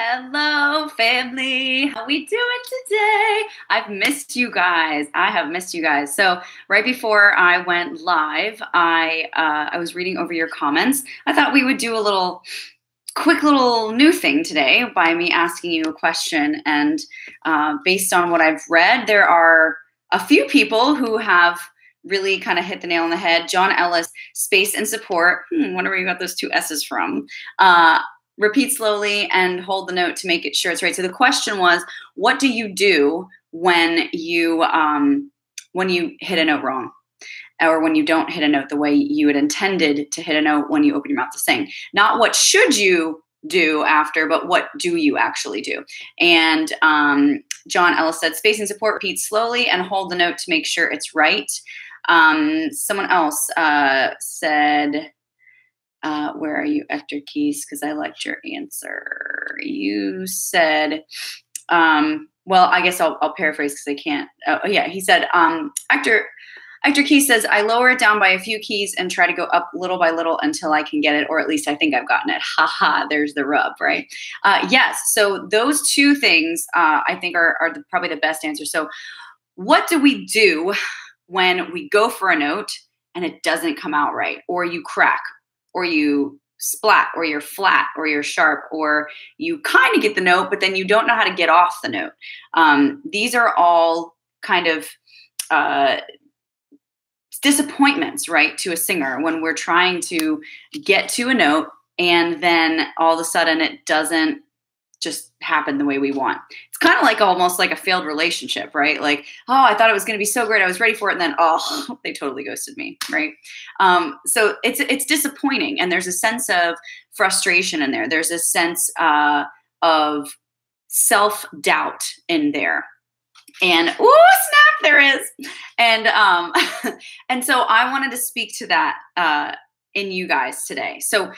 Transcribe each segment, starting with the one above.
Hello, family. How we doing today? I've missed you guys. I have missed you guys. So right before I went live, I was reading over your comments. I thought we would do a quick little new thing today by me asking you a question. And based on what I've read, there are a few people who have really kind of hit the nail on the head. John Ellis, space and support. Wonder where you got those two S's from. Repeat slowly and hold the note to make it sure it's right. So the question was, what do you do when you hit a note wrong, or when you don't hit a note the way you had intended to hit a note when you open your mouth to sing? Not what should you do after, but what do you actually do? And John Ellis said, space and support, repeat slowly and hold the note to make sure it's right. Someone else said, where are you, Hector Keys? Because I liked your answer. You said, well, I guess I'll paraphrase because I can't. Yeah, he said, Hector Keys says, I lower it down by a few keys and try to go up little by little until I can get it, or at least I think I've gotten it. Haha, there's the rub, right? Yes, so those two things I think are probably the best answer. So what do we do when we go for a note and it doesn't come out right, or you crack, or you splat, or you're flat, or you're sharp, or you kind of get the note, but then you don't know how to get off the note? These are all kind of disappointments, right, to a singer when we're trying to get to a note and then all of a sudden it doesn't just happen the way we want. It's kind of like almost like a failed relationship, right? Like, oh, I thought it was going to be so great. I was ready for it. And then, oh, they totally ghosted me, right? So it's disappointing. And there's a sense of frustration in there. There's a sense of self-doubt in there. And, ooh, snap, there is. And, and so I wanted to speak to that in you guys today. So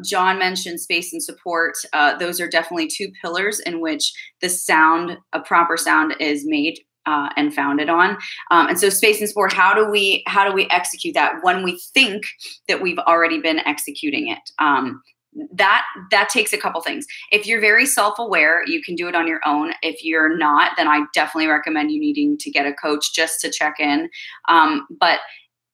John mentioned space and support. Those are definitely two pillars in which the sound, a proper sound, is made and founded on. And so space and support, how do we execute that when we think that we've already been executing it? That takes a couple things. If you're very self-aware, you can do it on your own. If you're not, then I definitely recommend you needing to get a coach just to check in. But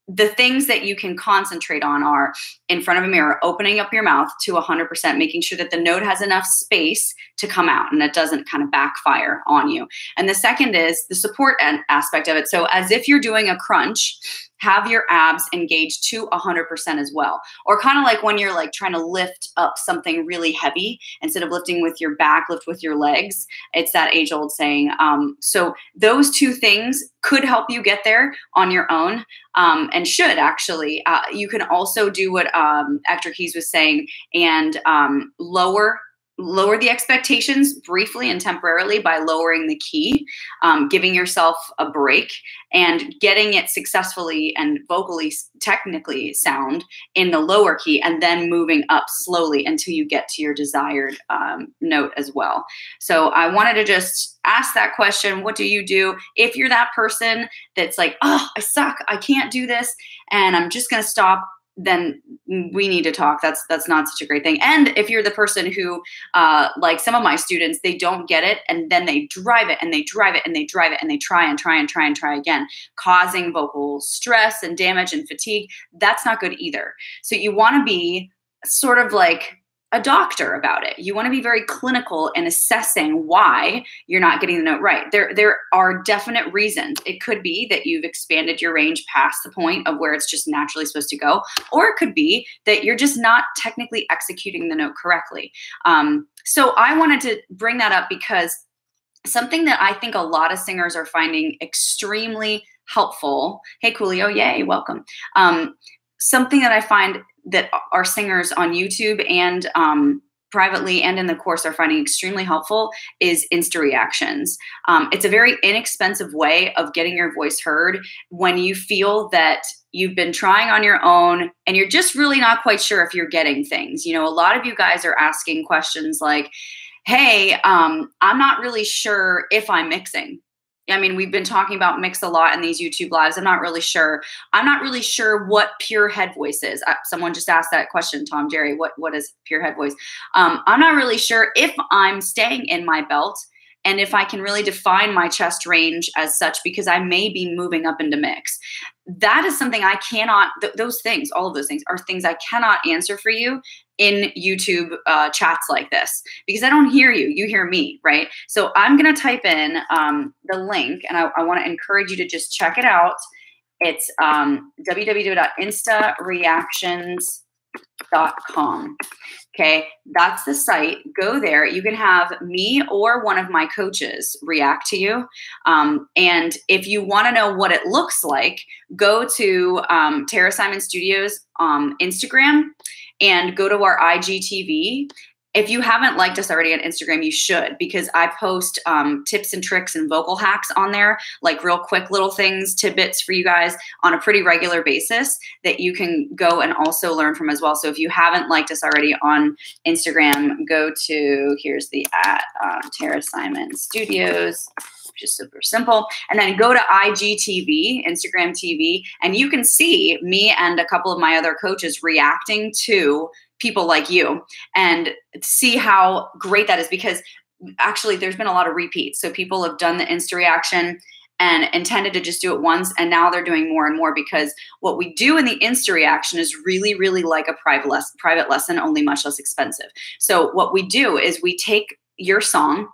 the things that you can concentrate on are in front of a mirror, opening up your mouth to 100%, making sure that the note has enough space to come out and it doesn't kind of backfire on you. And the second is the support aspect of it. So as if you're doing a crunch, have your abs engaged to 100% as well. Or kind of like when you're like trying to lift up something really heavy, instead of lifting with your back, lift with your legs. It's that age old saying. So those two things could help you get there on your own, and should actually. You can also do what Hector Keys was saying and lower the expectations briefly and temporarily by lowering the key, giving yourself a break and getting it successfully and vocally, technically sound in the lower key, and then moving up slowly until you get to your desired note as well. So I wanted to just ask that question. What do you do if you're that person that's like, oh, I suck, I can't do this, and I'm just going to stop? Then we need to talk. That's not such a great thing. And if you're the person who, like some of my students, they don't get it, and then they drive it and they drive it and they drive it and they try and try and try and try again, causing vocal stress and damage and fatigue. That's not good either. So you want to be sort of like a doctor about it. You want to be very clinical in assessing why you're not getting the note right. There are definite reasons. It could be that you've expanded your range past the point of where it's just naturally supposed to go, or it could be that you're just not technically executing the note correctly. So I wanted to bring that up because something that I think a lot of singers are finding extremely helpful. Hey, Coolio, yay, welcome. Something that I find that our singers on YouTube and privately and in the course are finding extremely helpful is Insta-Reactions. It's a very inexpensive way of getting your voice heard when you feel that you've been trying on your own and you're just really not quite sure if you're getting things. You know, a lot of you guys are asking questions like, hey, I'm not really sure if I'm mixing. I mean, we've been talking about mix a lot in these YouTube lives. I'm not really sure. I'm not really sure what pure head voice is. Someone just asked that question, Tom Jerry, what is pure head voice? I'm not really sure if I'm staying in my belt and if I can really define my chest range as such, because I may be moving up into mix. That is something I cannot, those things, all of those things are things I cannot answer for you in YouTube chats like this, because I don't hear you, you hear me, right? So I'm gonna type in the link, and I wanna encourage you to just check it out. It's www.instareactions.com. Okay, that's the site. Go there. You can have me or one of my coaches react to you. And if you want to know what it looks like, go to Tara Simon Studios Instagram and go to our IGTV. If you haven't liked us already on Instagram, you should, because I post tips and tricks and vocal hacks on there, like real quick little things, tidbits for you guys on a pretty regular basis that you can go and also learn from as well. So if you haven't liked us already on Instagram, go to, here's the Tara Simon Studios, which is super simple. And then go to IGTV, Instagram TV, and you can see me and a couple of my other coaches reacting to people like you and see how great that is, because actually there's been a lot of repeats. So people have done the Insta reaction and intended to just do it once, and now they're doing more and more, because what we do in the Insta reaction is really, really like a private lesson, only much less expensive. So what we do is we take your song.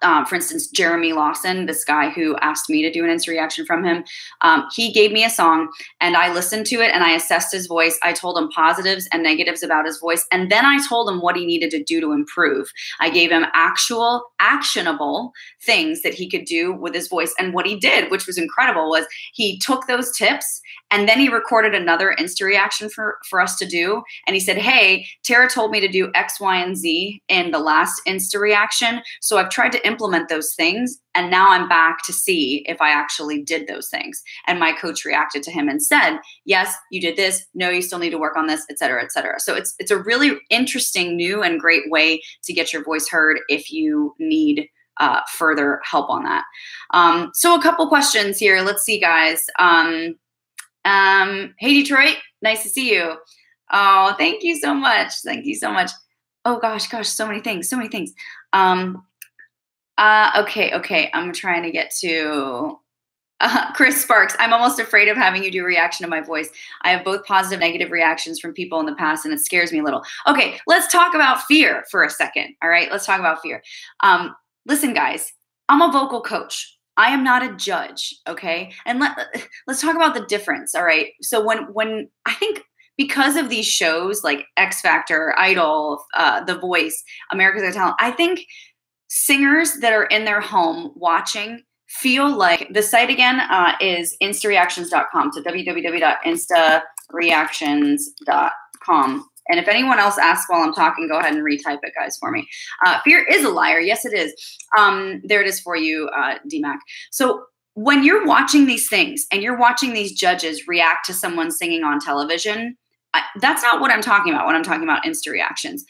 For instance, Jeremy Lawson, this guy who asked me to do an Insta reaction from him, he gave me a song and I listened to it and I assessed his voice. I told him positives and negatives about his voice. And then I told him what he needed to do to improve. I gave him actual actionable things that he could do with his voice. And what he did, which was incredible, was he took those tips and then he recorded another Insta reaction for us to do. And he said, hey, Tara told me to do X, Y, and Z in the last Insta reaction. So I've tried to implement those things. And now I'm back to see if I actually did those things. And my coach reacted to him and said, yes, you did this. No, you still need to work on this, et cetera, et cetera. So it's a really interesting, new and great way to get your voice heard if you need further help on that. So a couple questions here. Let's see, guys. Hey, Detroit, nice to see you. Oh, thank you so much. Thank you so much. Oh, gosh, so many things, so many things. Okay. I'm trying to get to Chris Sparks. I'm almost afraid of having you do a reaction to my voice. I have both positive and negative reactions from people in the past, and it scares me a little. Okay, let's talk about fear for a second. All right, let's talk about fear. Listen, guys, I'm a vocal coach. I am not a judge, okay? And let's talk about the difference, all right? So when I think because of these shows like X Factor, Idol, The Voice, America's Got Talent, I think singers that are in their home watching feel like, the site again is Insta-Reactions.com, so www.instareactions.com. And if anyone else asks while I'm talking, go ahead and retype it, guys, for me. Fear is a liar. Yes, it is. There it is for you, DMAC. So when you're watching these things and you're watching these judges react to someone singing on television, that's not what I'm talking about when I'm talking about Insta reactions.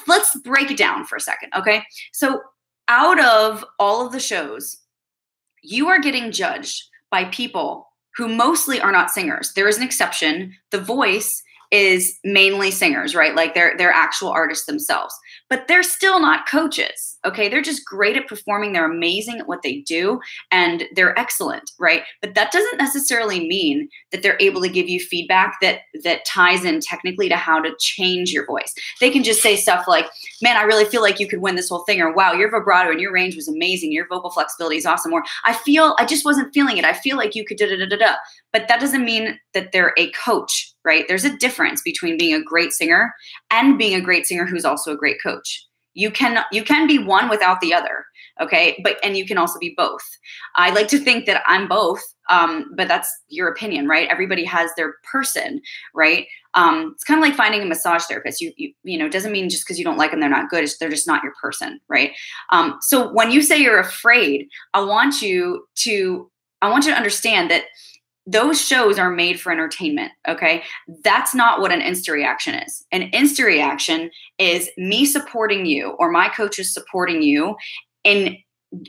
Let's break it down for a second, okay? So out of all of the shows, you are getting judged by people who mostly are not singers. There is an exception. The Voice is mainly singers, right? Like they're actual artists themselves, but they're still not coaches. Okay. They're just great at performing. They're amazing at what they do and they're excellent. Right. But that doesn't necessarily mean that they're able to give you feedback that ties in technically to how to change your voice. They can just say stuff like, man, I really feel like you could win this whole thing, or wow, your vibrato and your range was amazing. Your vocal flexibility is awesome. Or I just wasn't feeling it. I feel like you could da-da-da-da-da. But that doesn't mean that they're a coach, right? There's a difference between being a great singer and being a great singer who's also a great coach. You can be one without the other, okay? And you can also be both. I like to think that I'm both, but that's your opinion, right? Everybody has their person, right? It's kind of like finding a massage therapist. You know, it doesn't mean just because you don't like them, they're not good. They're just not your person, right? So when you say you're afraid, I want you to understand that those shows are made for entertainment, okay? That's not what an Insta reaction is. An Insta reaction is me supporting you or my coaches supporting you in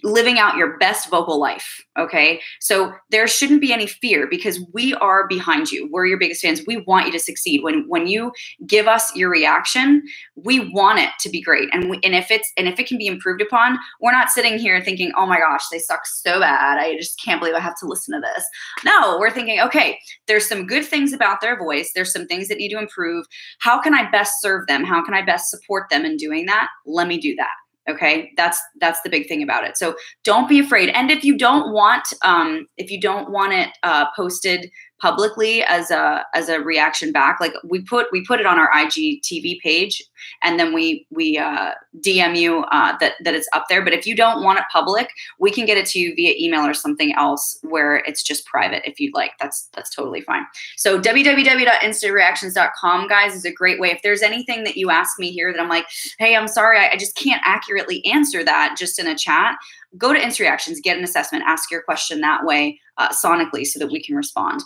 living out your best vocal life. Okay. So there shouldn't be any fear because we are behind you. We're your biggest fans. We want you to succeed. When you give us your reaction, we want it to be great. And if it can be improved upon, we're not sitting here thinking, oh my gosh, they suck so bad. I just can't believe I have to listen to this. No, we're thinking, okay, there's some good things about their voice. There's some things that need to improve. How can I best serve them? How can I best support them in doing that? Let me do that. Okay, that's the big thing about it. So don't be afraid. And if you don't want it posted publicly as a reaction back, like we put it on our IGTV page, and then we DM you that it's up there. But if you don't want it public, we can get it to you via email or something else where it's just private if you'd like. That's totally fine. So www.instareactions.com, guys, is a great way. If there's anything that you ask me here that I'm like, hey, I'm sorry, I just can't accurately answer that just in a chat, go to Insta-Reactions, get an assessment, ask your question that way sonically so that we can respond.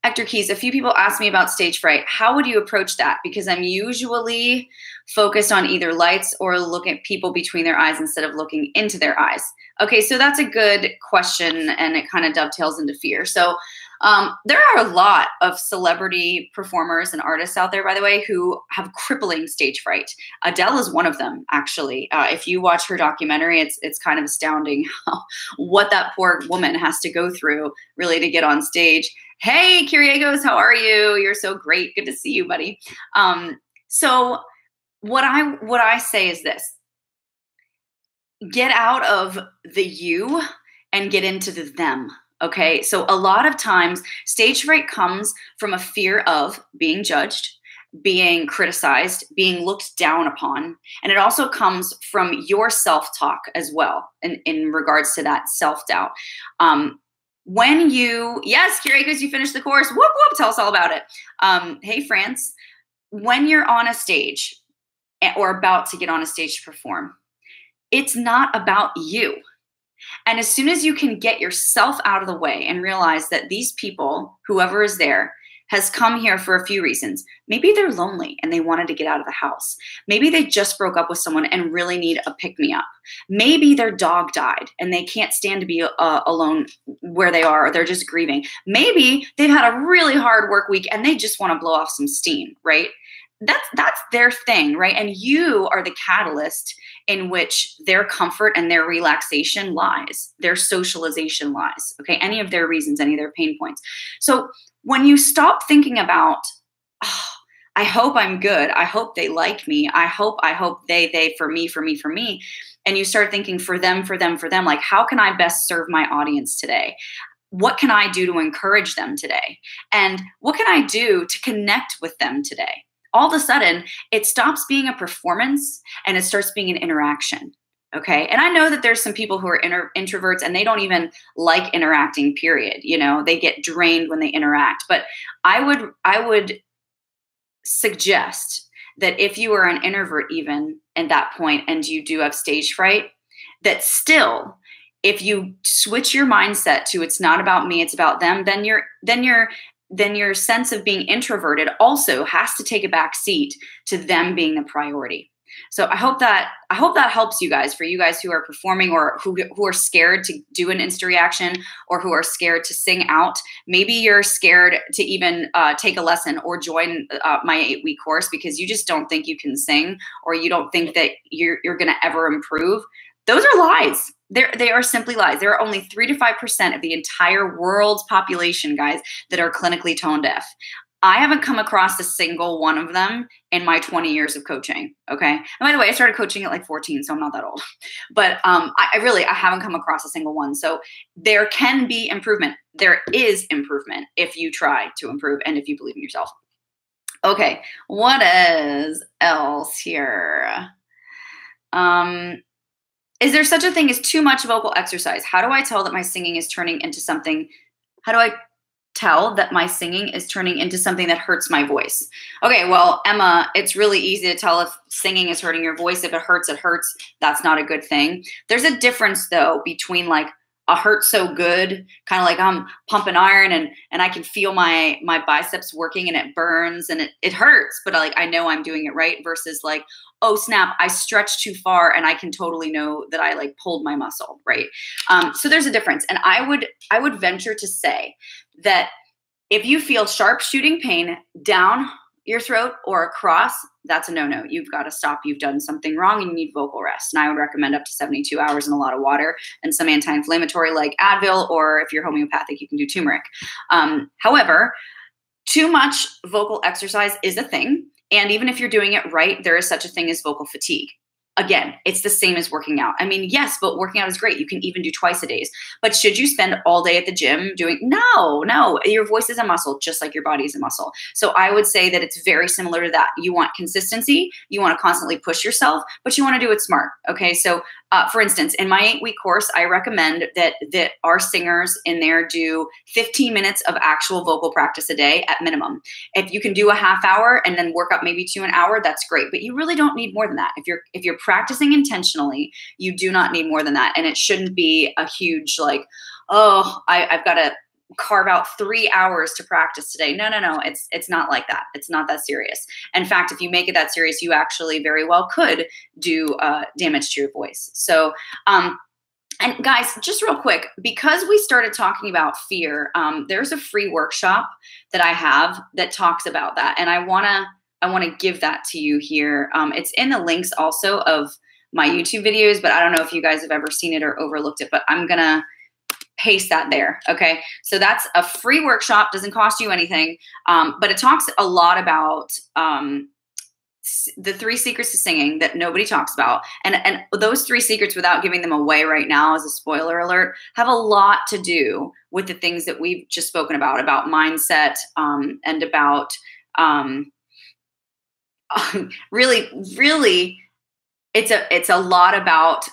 Hector Keys, a few people ask me about stage fright. How would you approach that? Because I'm usually focused on either lights or look at people between their eyes instead of looking into their eyes. Okay, so that's a good question, and it kind of dovetails into fear. So there are a lot of celebrity performers and artists out there, by the way, who have crippling stage fright. Adele is one of them, actually. If you watch her documentary, it's kind of astounding what that poor woman has to go through really to get on stage. Hey, Kiriegos, how are you? You're so great. Good to see you, buddy. So what I say is this: get out of the you and get into the them. Okay, so a lot of times stage fright comes from a fear of being judged, being criticized, being looked down upon. And it also comes from your self-talk as well in regards to that self-doubt. Yes, Kiriakos, you finished the course. Whoop, whoop, tell us all about it. Hey, France, when you're on a stage or about to get on a stage to perform, it's not about you. And as soon as you can get yourself out of the way and realize that these people, whoever is there, has come here for a few reasons. Maybe they're lonely and they wanted to get out of the house. Maybe they just broke up with someone and really need a pick-me-up. Maybe their dog died and they can't stand to be alone where they are, or they're just grieving. Maybe they've had a really hard work week and they just want to blow off some steam, right? That's their thing, right? And you are the catalyst in which their comfort and their relaxation lies, their socialization lies, okay? Any of their reasons, any of their pain points. So when you stop thinking about, oh, I hope I'm good, I hope they like me, I hope they, for me, and you start thinking for them, like, how can I best serve my audience today? What can I do to encourage them today? And what can I do to connect with them today? All of a sudden, it stops being a performance and it starts being an interaction, okay? And I know that there's some people who are introverts and they don't even like interacting, period. You know, they get drained when they interact. But I would suggest that if you are an introvert even at that point and you do have stage fright, that still, if you switch your mindset to it's not about me, it's about them, then your sense of being introverted also has to take a back seat to them being the priority. So I hope that helps you guys, for you guys who are performing or who are scared to do an Insta-Reaction or who are scared to sing out. Maybe you're scared to even take a lesson or join my 8-week course because you just don't think you can sing, or you don't think that you're going to ever improve. Those are lies. They are simply lies. There are only 3 to 5% of the entire world's population, guys, that are clinically tone deaf. I haven't come across a single one of them in my 20 years of coaching, okay? And by the way, I started coaching at like 14, so I'm not that old. But I haven't come across a single one. So there can be improvement. There is improvement if you try to improve and if you believe in yourself. Okay, what is else here? Is there such a thing as too much vocal exercise? How do I tell that my singing is turning into something? How do I tell that my singing is turning into something that hurts my voice? Okay, well, Emma, it's really easy to tell if singing is hurting your voice. If it hurts, it hurts. That's not a good thing. There's a difference, though, between like a hurt so good, kind of like I'm pumping iron and I can feel my biceps working and it burns and it hurts, but like I know I'm doing it right, versus like, oh snap, I stretched too far and I can totally know that I like pulled my muscle, right? So there's a difference. And I would venture to say that if you feel sharp shooting pain down your throat or across, that's a no-no. You've got to stop. You've done something wrong and you need vocal rest. And I would recommend up to 72 hours and a lot of water and some anti-inflammatory like Advil, or if you're homeopathic, you can do turmeric. However, too much vocal exercise is a thing. And even if you're doing it right, there is such a thing as vocal fatigue. Again, it's the same as working out. I mean, yes, but working out is great. You can even do twice a day. But should you spend all day at the gym doing? No. Your voice is a muscle, just like your body is a muscle. So I would say that it's very similar to that. You want consistency. You want to constantly push yourself, but you want to do it smart. Okay. So for instance, in my 8-week course, I recommend that our singers in there do 15 minutes of actual vocal practice a day at minimum. If you can do a half hour and then work up maybe to an hour, that's great. But you really don't need more than that. If you're practicing intentionally, you do not need more than that. And it shouldn't be a huge like, oh, I've got to carve out 3 hours to practice today. No. It's not like that. It's not that serious. In fact, if you make it that serious, you actually very well could do damage to your voice. So, and guys, just real quick, because we started talking about fear, there's a free workshop that I have that talks about that. And I want to give that to you here. It's in the links also of my YouTube videos, but I don't know if you guys have ever seen it or overlooked it, but I'm going to paste that there. Okay. So that's a free workshop, doesn't cost you anything. But it talks a lot about, the 3 secrets to singing that nobody talks about. And those 3 secrets, without giving them away right now as a spoiler alert, have a lot to do with the things that we've just spoken about mindset, and about, really, it's a lot about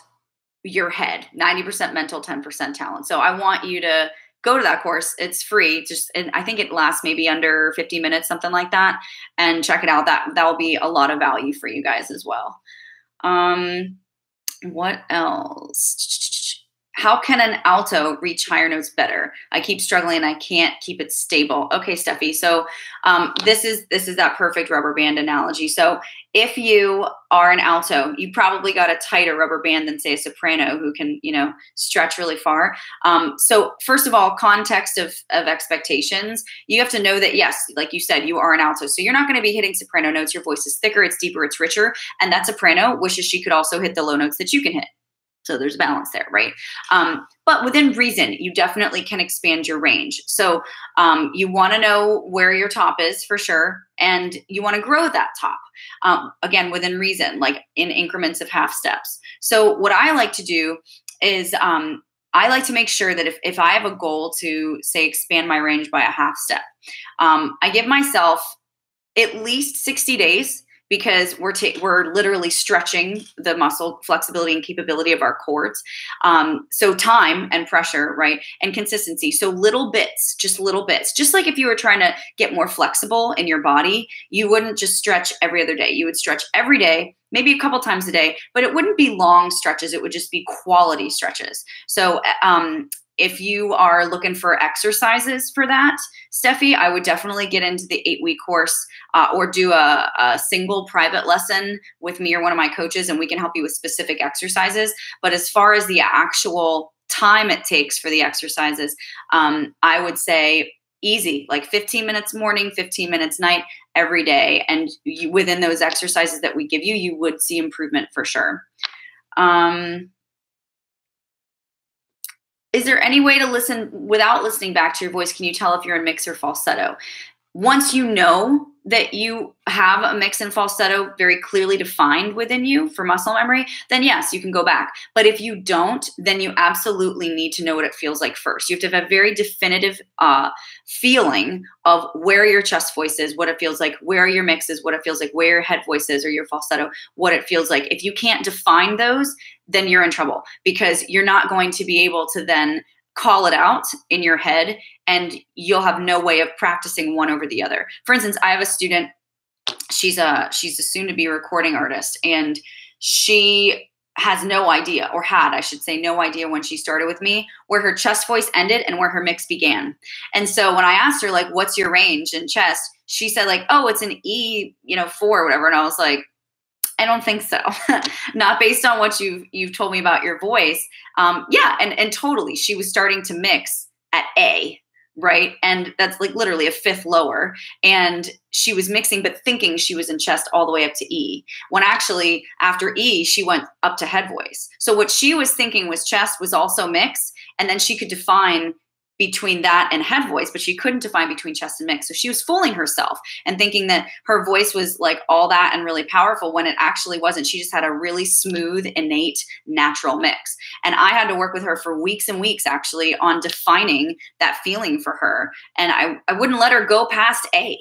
your head, 90% mental, 10% talent. So I want you to go to that course. It's free. And I think it lasts maybe under 50 minutes, something like that. And check it out. That will be a lot of value for you guys as well. What else? How can an alto reach higher notes better? I keep struggling and I can't keep it stable. Okay, Steffi. So this is that perfect rubber band analogy. So if you are an alto, you probably got a tighter rubber band than say a soprano who can, stretch really far. So first of all, context of expectations, you have to know that, yes, like you said, you are an alto. So you're not going to be hitting soprano notes. Your voice is thicker, it's deeper, it's richer. And that soprano wishes she could also hit the low notes that you can hit. So there's balance there, right? But within reason, you definitely can expand your range. So you want to know where your top is for sure, and you want to grow that top. Again, within reason, like in increments of half steps. So what I like to do is I like to make sure that if I have a goal to, say, expand my range by a half step, I give myself at least 60 days, because we're literally stretching the muscle flexibility and capability of our cords. So time and pressure, right? And consistency. So little bits, just like if you were trying to get more flexible in your body, you wouldn't just stretch every other day. You would stretch every day, maybe a couple times a day, but it wouldn't be long stretches. It would just be quality stretches. So, if you are looking for exercises for that, Steffi, I would definitely get into the 8-week course, or do a single private lesson with me or one of my coaches, and we can help you with specific exercises. But as far as the actual time it takes for the exercises, I would say easy, like 15 minutes morning, 15 minutes night every day. And within those exercises that we give you, you would see improvement for sure. Is there any way to listen without listening back to your voice? Can you tell if you're in mix or falsetto? Once you know that you have a mix and falsetto very clearly defined within you for muscle memory, then yes, you can go back. But if you don't, then you absolutely need to know what it feels like first. You have to have a very definitive feeling of where your chest voice is, what it feels like, where your mix is, what it feels like, where your head voice is or your falsetto, what it feels like. If you can't define those, then you're in trouble, because you're not going to be able to then call it out in your head, and you'll have no way of practicing one over the other. For instance, I have a student, she's a soon to be recording artist, and she has no idea, or had, I should say, no idea when she started with me, where her chest voice ended and where her mix began. And so when I asked her, like, what's your range in chest? She said, like, oh, it's an E, 4 or whatever. And I was like, I don't think so. Not based on what you've told me about your voice. Yeah, and totally. She was starting to mix at A, right? And that's like literally a fifth lower. And she was mixing, but thinking she was in chest all the way up to E. When actually after E, she went up to head voice. So what she was thinking was chest was also mix. And then she could define between that and head voice, but she couldn't define between chest and mix. So she was fooling herself and thinking that her voice was like all that and really powerful when it actually wasn't. She just had a really smooth, innate, natural mix. And I had to work with her for weeks and weeks actually on defining that feeling for her. And I wouldn't let her go past A.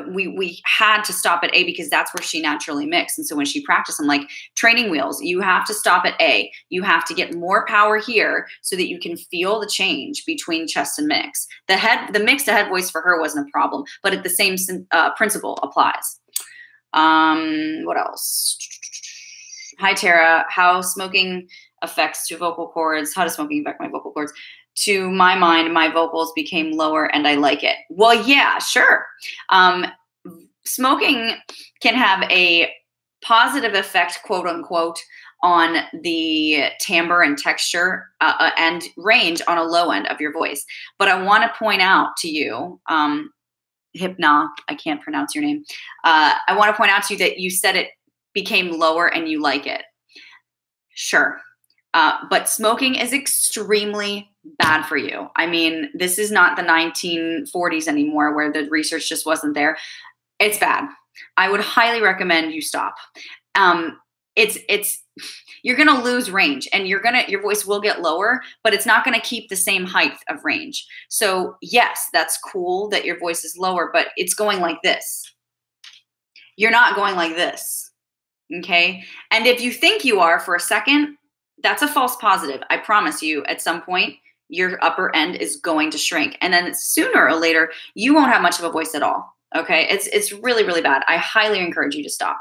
We had to stop at A because that's where she naturally mixed. And so when she practiced, I'm like, training wheels, you have to stop at A. You have to get more power here so that you can feel the change between chest and mix. The mix to head voice for her wasn't a problem, but the same principle applies. What else? Hi, Tara. How smoking affects to vocal cords? How does smoking affect my vocal cords? To my mind, my vocals became lower and I like it. Well, yeah, sure. Smoking can have a positive effect, quote unquote, on the timbre and texture and range on a low end of your voice. But I want to point out to you, Hypna, I can't pronounce your name. I want to point out to you that you said it became lower and you like it. Sure. But smoking is extremely bad for you. I mean, this is not the 1940s anymore where the research just wasn't there. It's bad. I would highly recommend you stop. You're going to lose range and your voice will get lower, but it's not going to keep the same height of range. So yes, that's cool that your voice is lower, but it's going like this. You're not going like this. Okay. And if you think you are for a second, that's a false positive. I promise you at some point, your upper end is going to shrink. And then sooner or later, you won't have much of a voice at all. Okay. It's really, really bad. I highly encourage you to stop.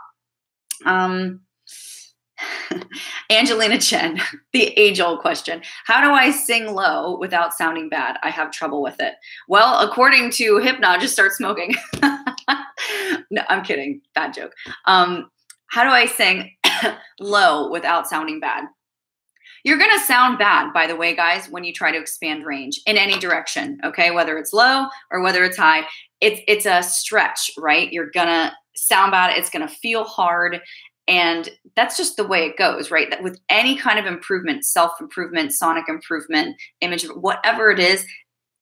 Angelina Chen, the age-old question. How do I sing low without sounding bad? I have trouble with it. Well, according to Hypna, just start smoking. No, I'm kidding. Bad joke. How do I sing low without sounding bad? You're going to sound bad, by the way, guys, when you try to expand range in any direction, okay? Whether it's low or whether it's high, it's a stretch, right? You're going to sound bad. It's going to feel hard. And that's just the way it goes, right? That with any kind of improvement, self-improvement, sonic improvement, image, whatever it is,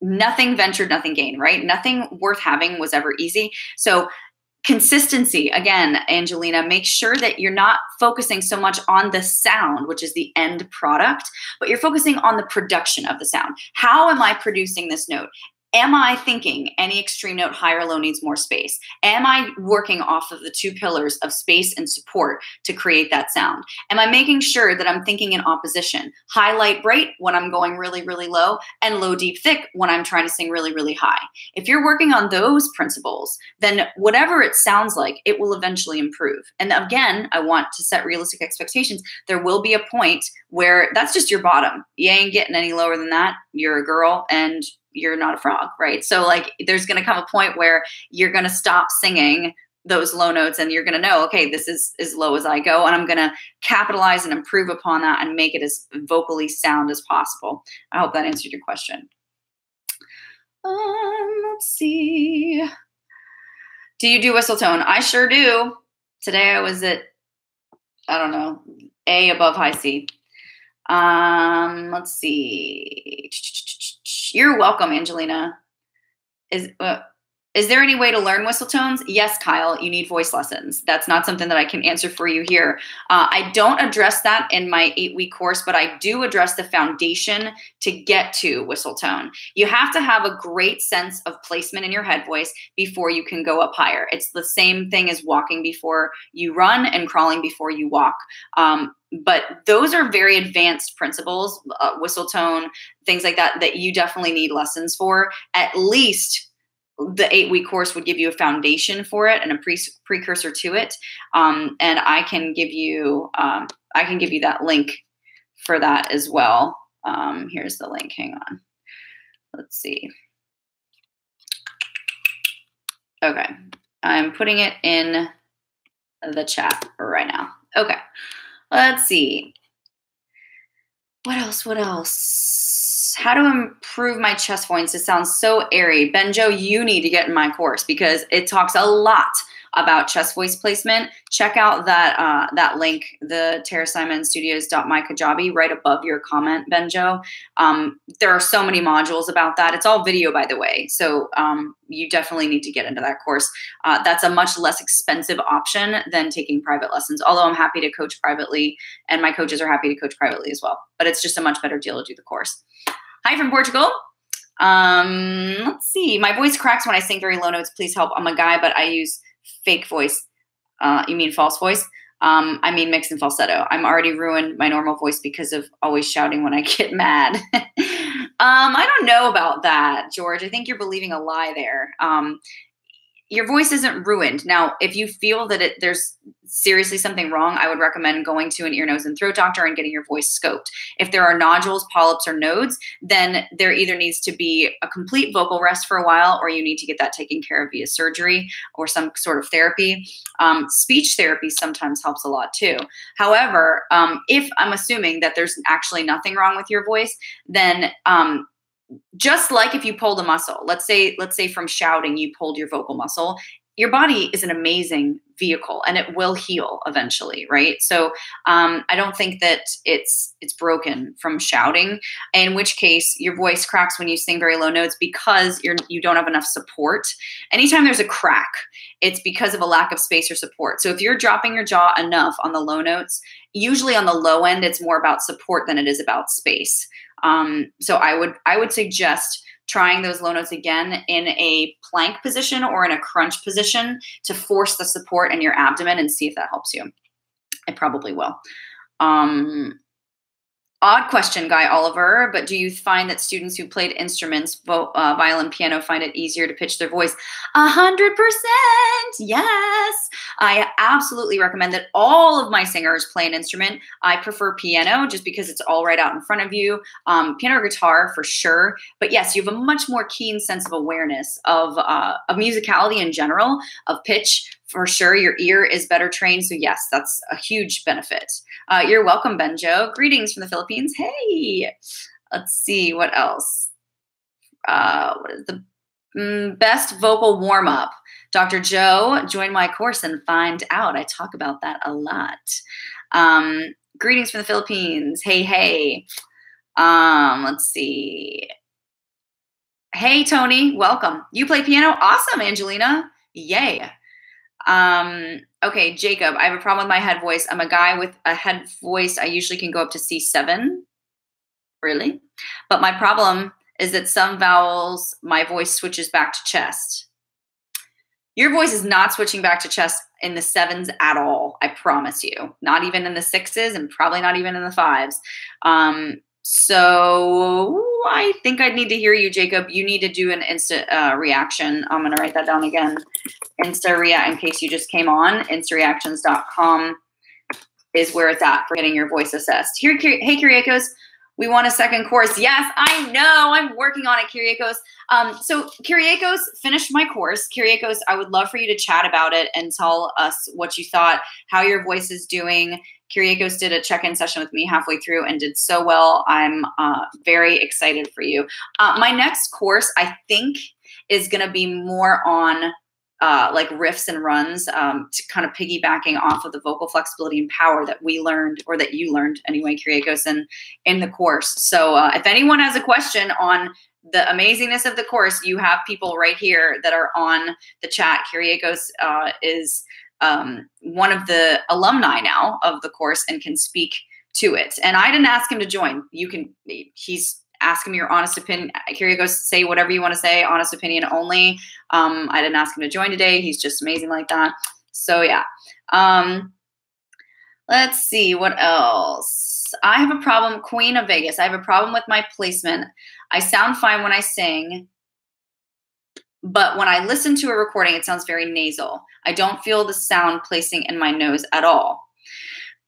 nothing ventured, nothing gained, right? Nothing worth having was ever easy. So consistency, again, Angelina, make sure that you're not focusing so much on the sound, which is the end product, but you're focusing on the production of the sound. How am I producing this note? Am I thinking any extreme note, high or low, needs more space? Am I working off of the two pillars of space and support to create that sound? Am I making sure that I'm thinking in opposition? High, light, bright when I'm going really, really low, and low, deep, thick when I'm trying to sing really, really high. If you're working on those principles, then whatever it sounds like, it will eventually improve. And again, I want to set realistic expectations. There will be a point where that's just your bottom. You ain't getting any lower than that. You're a girl and you're not a frog, right? So like there's going to come a point where you're going to stop singing those low notes and you're going to know, okay, this is as low as I go. And I'm going to capitalize and improve upon that and make it as vocally sound as possible. I hope that answered your question. Let's see. Do you do whistle tone? I sure do. Today I was at, I don't know, A above high C. Let's see. You're welcome, Angelina. Is there any way to learn whistle tones? Yes, Kyle, you need voice lessons. That's not something that I can answer for you here. I don't address that in my 8-week course, but I do address the foundation to get to whistle tone. You have to have a great sense of placement in your head voice before you can go up higher. It's the same thing as walking before you run and crawling before you walk. But those are very advanced principles, whistle tone, things like that, that you definitely need lessons for, at least the 8-week course would give you a foundation for it and a precursor to it. And I can give you that link for that as well. Here's the link. Hang on. Let's see. Okay. I'm putting it in the chat right now. Okay. Let's see. What else? How to improve my chest voice? It sounds so airy. Benjo, you need to get in my course because it talks a lot about chest voice placement. Check out that link, the TaraSimonStudios.mykajabi, right above your comment, Benjo. There are so many modules about that. It's all video, by the way. So you definitely need to get into that course. That's a much less expensive option than taking private lessons, although I'm happy to coach privately and my coaches are happy to coach privately as well. But it's just a much better deal to do the course. Hi from Portugal. Let's see. My voice cracks when I sing very low notes. Please help. I'm a guy, but I use fake voice. You mean false voice? I mean mixed and falsetto. I'm already ruined my normal voice because of always shouting when I get mad. I don't know about that, George. I think you're believing a lie there. Your voice isn't ruined. Now, if you feel that there's seriously something wrong, I would recommend going to an ear, nose, and throat doctor and getting your voice scoped. If there are nodules, polyps, or nodes, then there either needs to be a complete vocal rest for a while, or you need to get that taken care of via surgery or some sort of therapy. Speech therapy sometimes helps a lot too. However, if I'm assuming that there's actually nothing wrong with your voice, then just like if you pulled a muscle, let's say from shouting, you pulled your vocal muscle, your body is an amazing vehicle and it will heal eventually, right? So I don't think that it's broken from shouting, in which case your voice cracks when you sing very low notes because you don't have enough support. Anytime there's a crack, it's because of a lack of space or support. So if you're dropping your jaw enough on the low notes, usually on the low end, it's more about support than it is about space. So I would suggest trying those low notes again in a plank position or in a crunch position to force the support in your abdomen and see if that helps you. It probably will. Odd question, Guy Oliver, but do you find that students who played instruments, violin, piano, find it easier to pitch their voice? 100%, yes. I absolutely recommend that all of my singers play an instrument. I prefer piano just because it's all right out in front of you. Piano or guitar for sure. But yes, you have a much more keen sense of awareness of musicality in general, of pitch. For sure, your ear is better trained. So yes, that's a huge benefit. You're welcome, Benjo. Greetings from the Philippines. Hey, let's see what else. What is the best vocal warm-up? Dr. Joe, join my course and find out. I talk about that a lot. Greetings from the Philippines. Hey. Let's see. Hey, Tony, welcome. You play piano? Awesome, Angelina. Yay. Okay, Jacob, I have a problem with my head voice. I'm a guy with a head voice. I usually can go up to C7. Really? But my problem is that some vowels, my voice switches back to chest. Your voice is not switching back to chest in the 7s at all. I promise you. Not even in the 6s and probably not even in the 5s. So I think I'd need to hear you, Jacob. You need to do an Insta-Reaction. I'm going to write that down again. Insta-React, in case you just came on. Insta-Reactions.com is where it's at for getting your voice assessed. Hey, Kyriakos, we want a second course. Yes, I know. I'm working on it, Kyriakos. So Kyriakos finished my course. Kyriakos, I would love for you to chat about it and tell us what you thought, how your voice is doing. Kyriakos did a check-in session with me halfway through and did so well. I'm very excited for you. My next course, I think, is going to be more on like riffs and runs, to kind of piggybacking off of the vocal flexibility and power that we learned, or that you learned anyway, Kyriakos, in the course. So if anyone has a question on the amazingness of the course, you have people right here that are on the chat. Kyriakos is one of the alumni now of the course and can speak to it. And I didn't ask him to join. He's ask him your honest opinion. Kyriakos, say whatever you want to say, honest opinion only. I didn't ask him to join today. He's just amazing like that. So yeah. Let's see what else. I have a problem, Queen of Vegas. I have a problem with my placement. I sound fine when I sing. But when I listen to a recording, it sounds very nasal. I don't feel the sound placing in my nose at all.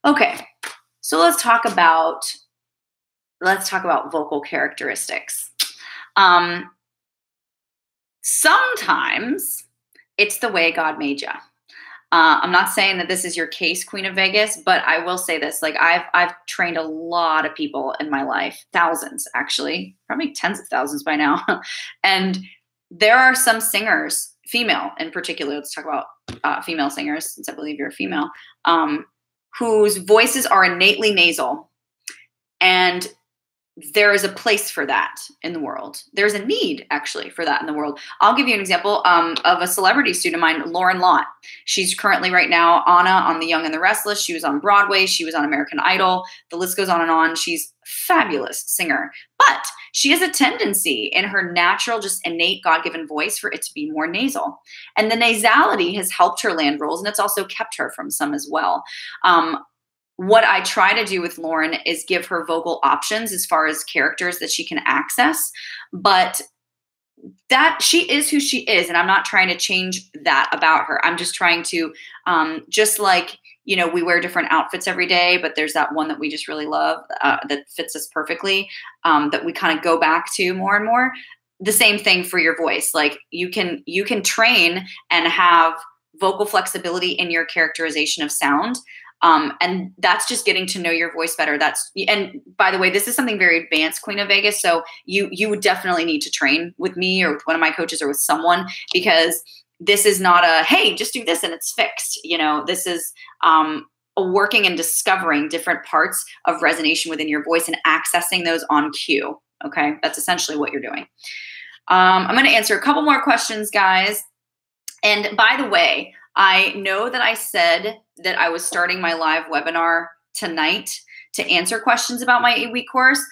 Okay, so let's talk about vocal characteristics. Sometimes it's the way God made you. I'm not saying that this is your case, Queen of Vegas, but I will say this: like I've trained a lot of people in my life, thousands actually, probably tens of thousands by now, and there are some singers, female in particular. Let's talk about female singers, since I believe you're a female, whose voices are innately nasal, and there is a place for that in the world. There's a need actually for that in the world. I'll give you an example of a celebrity student of mine, Lauren Lott. She's currently right now Anna on The Young and the Restless. She was on Broadway. She was on American Idol. The list goes on and on. She's a fabulous singer, but she has a tendency in her natural, just innate God-given voice for it to be more nasal. And the nasality has helped her land roles, and it's also kept her from some as well. What I try to do with Lauren is give her vocal options as far as characters that she can access, but that she is who she is. And I'm not trying to change that about her. I'm just trying to, just like, you know, we wear different outfits every day, but there's that one that we just really love, that fits us perfectly, that we kind of go back to more and more. The same thing for your voice. Like you can train and have vocal flexibility in your characterization of sound. And that's just getting to know your voice better. And by the way, this is something very advanced, Queen of Vegas. So you would definitely need to train with me or with one of my coaches or with someone, because this is not a, hey, just do this and it's fixed. You know, this is, a working and discovering different parts of resonation within your voice and accessing those on cue. Okay. That's essentially what you're doing. I'm going to answer a couple more questions, guys. And by the way, I know that I said that I was starting my live webinar tonight to answer questions about my 8-week course,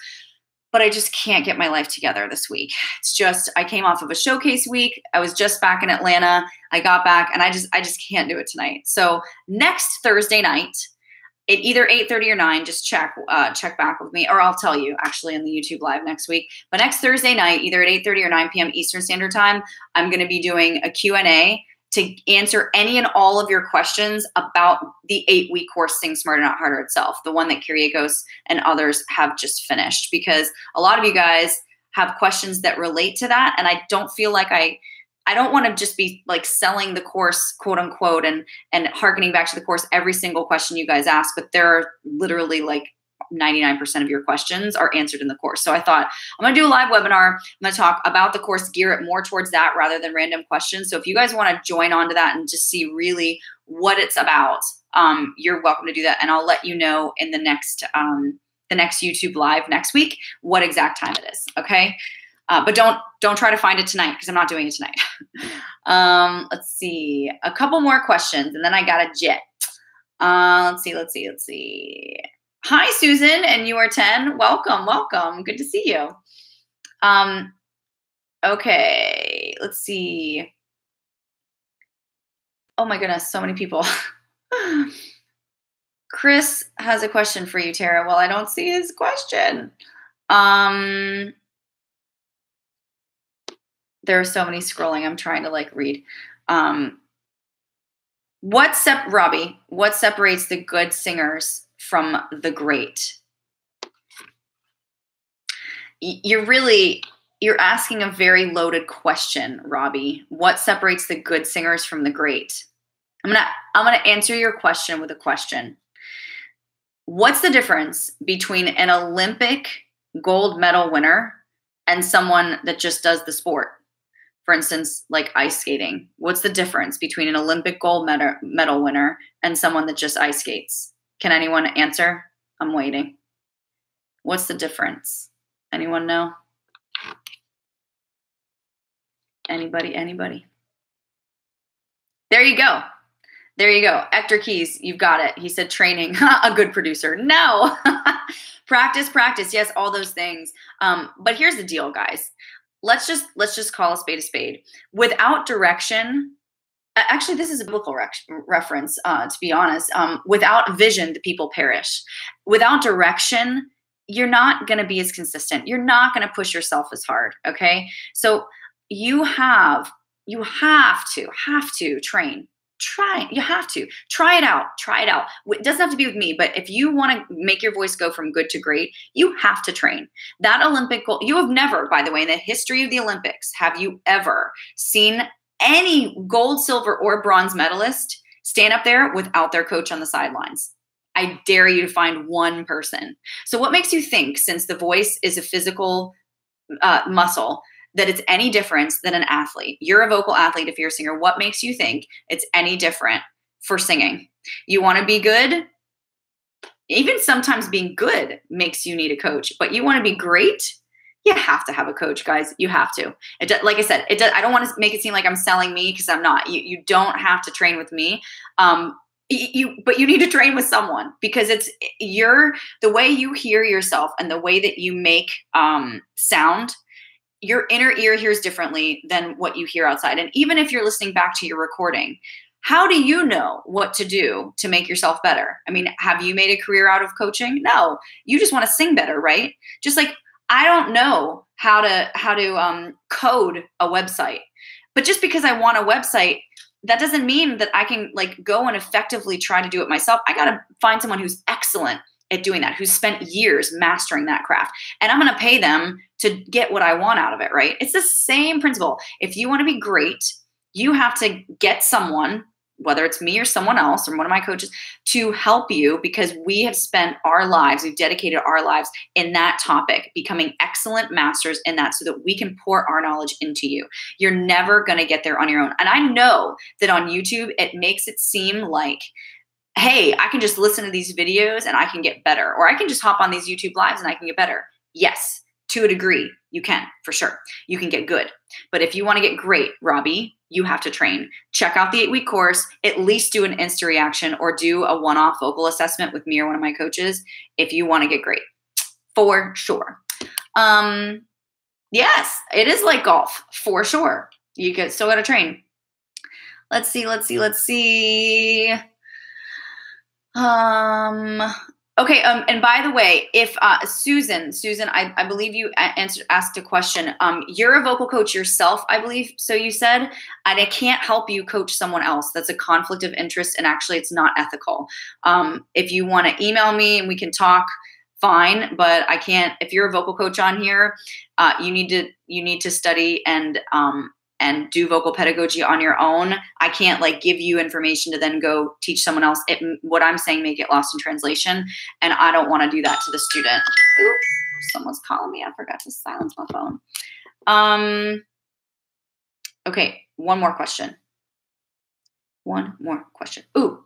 but I just can't get my life together this week. It's just, I came off of a showcase week. I was just back in Atlanta. I got back and I just can't do it tonight. So next Thursday night at either 8:30 or 9, just check back with me, or I'll tell you actually on the YouTube live next week. But next Thursday night, either at 8:30 or 9 p.m. Eastern Standard Time, I'm going to be doing a Q&A to answer any and all of your questions about the 8-week course, Sing Smarter, Not Harder itself, the one that Kyriakos and others have just finished, because a lot of you guys have questions that relate to that. And I don't feel like I don't want to just be like selling the course, quote unquote, and hearkening back to the course every single question you guys ask, but there are literally like 99% of your questions are answered in the course. So I thought I'm going to do a live webinar. I'm going to talk about the course, gear it more towards that rather than random questions. So if you guys want to join on to that and just see really what it's about, you're welcome to do that. And I'll let you know in the next YouTube live next week what exact time it is. Okay. But don't try to find it tonight, because I'm not doing it tonight. Let's see, a couple more questions and then I got a jet. Let's see. Hi, Susan, and you are 10. Welcome. Good to see you. Okay, let's see. Oh my goodness, so many people. Chris has a question for you, Tara. Well, I don't see his question. There are so many scrolling. I'm trying to like read. Robbie, what separates the good singers from the great? You're asking a very loaded question, Robbie. What separates the good singers from the great? I'm gonna answer your question with a question. What's the difference between an Olympic gold medal winner and someone that just does the sport? For instance, like ice skating. What's the difference between an Olympic gold medal winner and someone that just ice skates? Can anyone answer? I'm waiting. What's the difference? Anyone know? Anybody? There you go. Hector Keys, you've got it. He said training. A good producer. No. Practice. Yes, all those things. But here's the deal, guys. Let's just call a spade. Without direction, actually, this is a biblical reference, to be honest. Without vision, the people perish. Without direction, you're not going to be as consistent. You're not going to push yourself as hard, okay? So you have You have to train. You have to try it out. Try it out. It doesn't have to be with me, but if you want to make your voice go from good to great, you have to train. That Olympic goal, you have never, by the way, in the history of the Olympics, have you ever seen any gold, silver, or bronze medalist stand up there without their coach on the sidelines? I dare you to find one person. So what makes you think, since the voice is a physical muscle, that it's any different than an athlete? You're a vocal athlete if you're a singer. What makes you think it's any different for singing? You want to be good? Even sometimes being good makes you need a coach, but you want to be great? You have to have a coach, guys. You have to. Like I said, I don't want to make it seem like I'm selling me, because I'm not. You don't have to train with me. But you need to train with someone, because it's the way you hear yourself and the way that you make sound. Your inner ear hears differently than what you hear outside. And even if you're listening back to your recording, how do you know what to do to make yourself better? I mean, have you made a career out of coaching? No, you just want to sing better, right? Just like, I don't know how to code a website, but just because I want a website, that doesn't mean that I can like go and effectively try to do it myself. I got to find someone who's excellent at doing that, who's spent years mastering that craft. And I'm going to pay them to get what I want out of it, right? It's the same principle. If you want to be great, you have to get someone, whether it's me or someone else or one of my coaches, to help you, because we have spent our lives, we've dedicated our lives in that topic, becoming excellent masters in that, so that we can pour our knowledge into you. You're never going to get there on your own. And I know that on YouTube, it makes it seem like, hey, I can just listen to these videos and I can get better, or I can just hop on these YouTube lives and I can get better. Yes, to a degree, you can, for sure. You can get good. But if you want to get great, Robbie, you have to train. Check out the 8-week course, at least do an Insta-Reaction or do a one-off vocal assessment with me or one of my coaches if you want to get great, for sure. Yes, it is like golf, for sure. You still got to train. Let's see. Okay. And by the way, if Susan, I believe you asked a question. You're a vocal coach yourself, I believe. So you said, and I can't help you coach someone else. That's a conflict of interest, and actually, it's not ethical. If you want to email me and we can talk, fine. But I can't. If you're a vocal coach on here, you need to study and do vocal pedagogy on your own. I can't like give you information to then go teach someone else. What I'm saying may get lost in translation, and I don't want to do that to the student. Ooh, someone's calling me. I forgot to silence my phone. Okay, one more question. Ooh,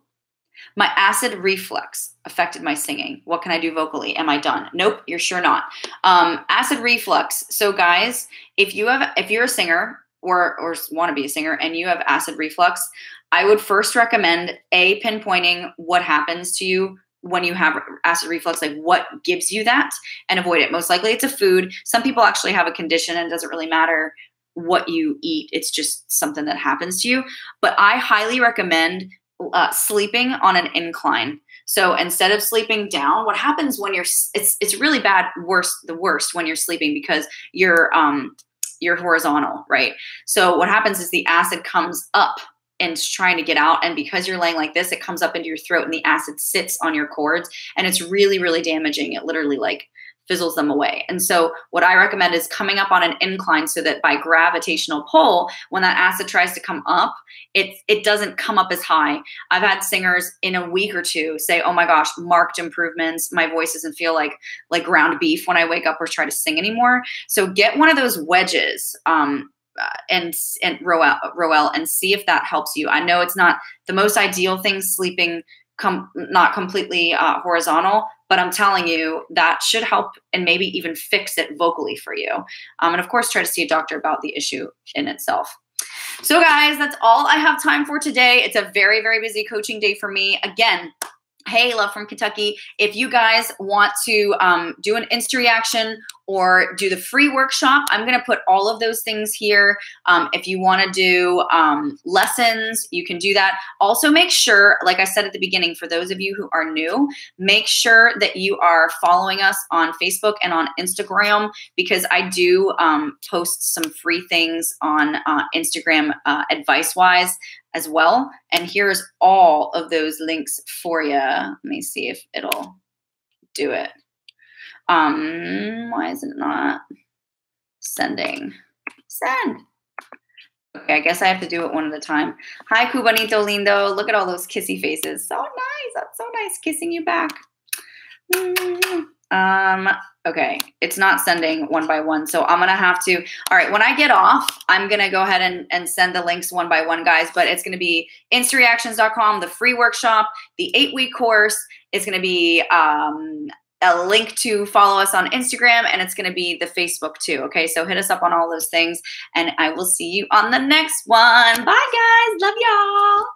my acid reflux affected my singing. What can I do vocally? Am I done? Nope, you're sure not. Acid reflux. So guys, if you're a singer, or want to be a singer and you have acid reflux, I would first recommend pinpointing what happens to you when you have acid reflux, like what gives you that, and avoid it. Most likely it's a food. Some people actually have a condition and it doesn't really matter what you eat. It's just something that happens to you. But I highly recommend sleeping on an incline. So instead of sleeping down, what happens when it's really bad, the worst when you're sleeping, because you're horizontal, right? So what happens is the acid comes up and it's trying to get out. And because you're laying like this, it comes up into your throat and the acid sits on your cords, and it's really, really damaging. It literally like fizzles them away. And so what I recommend is coming up on an incline, so that by gravitational pull, when that acid tries to come up, it doesn't come up as high. I've had singers in a week or two say, oh my gosh, marked improvements. My voice doesn't feel like ground beef when I wake up or try to sing anymore. So get one of those wedges and Roel, and see if that helps you. I know it's not the most ideal thing, sleeping not completely horizontal, but I'm telling you that should help and maybe even fix it vocally for you. And of course, try to see a doctor about the issue in itself. So guys, that's all I have time for today. It's a very, very busy coaching day for me. Again, Hey, love from Kentucky. If you guys want to do an Insta reaction or do the free workshop, I'm going to put all of those things here. If you want to do lessons, you can do that. Also, make sure, like I said at the beginning, for those of you who are new, make sure that you are following us on Facebook and on Instagram, because I do post some free things on Instagram advice-wise as well. And here's all of those links for you. Let me see if it'll do it. Why is it not sending? Send. Okay, I guess I have to do it one at a time. Hi, Cubanito Lindo. Look at all those kissy faces. So nice. That's so nice. Kissing you back. Okay, it's not sending one by one, so I'm gonna have to, all right, when I get off, I'm gonna go ahead and send the links one by one, guys, but it's gonna be Insta-Reactions.com, the free workshop, the 8-week course. It's gonna be a link to follow us on Instagram, and it's gonna be the Facebook too, okay? So hit us up on all those things, and I will see you on the next one. Bye, guys. Love y'all.